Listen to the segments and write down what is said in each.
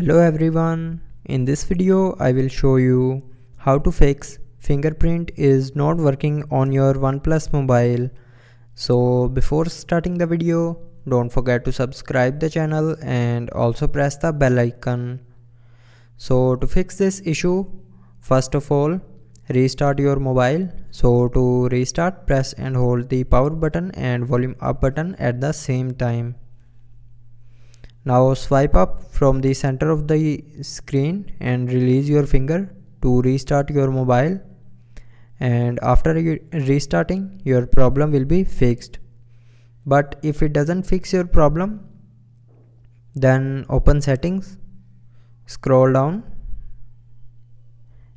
Hello everyone, in this video I will show you how to fix fingerprint is not working on your OnePlus mobile. So before starting the video, don't forget to subscribe the channel and also press the bell icon. So to fix this issue, first of all restart your mobile. So to restart, press and hold the power button and volume up button at the same time. Now swipe up from the center of the screen and release your finger to restart your mobile, and after restarting your problem will be fixed. But if it doesn't fix your problem, then open settings, scroll down,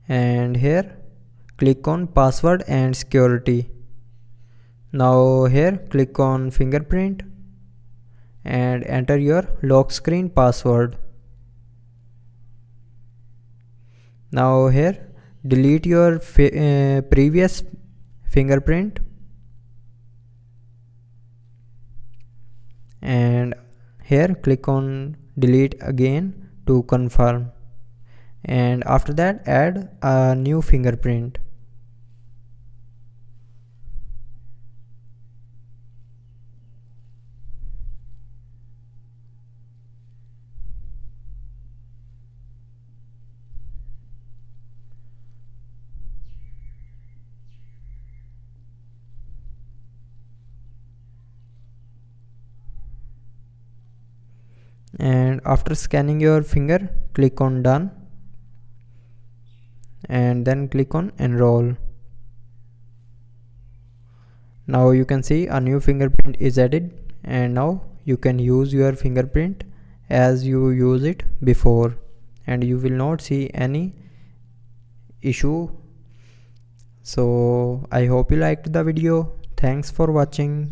and here click on password and security. Now here click on fingerprint and enter your lock screen password. Now here delete your previous fingerprint and here click on delete again to confirm, and after that add a new fingerprint. And after scanning your finger, click on done and then click on enroll. Now you can see a new fingerprint is added, and now you can use your fingerprint as you use it before, and you will not see any issue. So I hope you liked the video. Thanks for watching.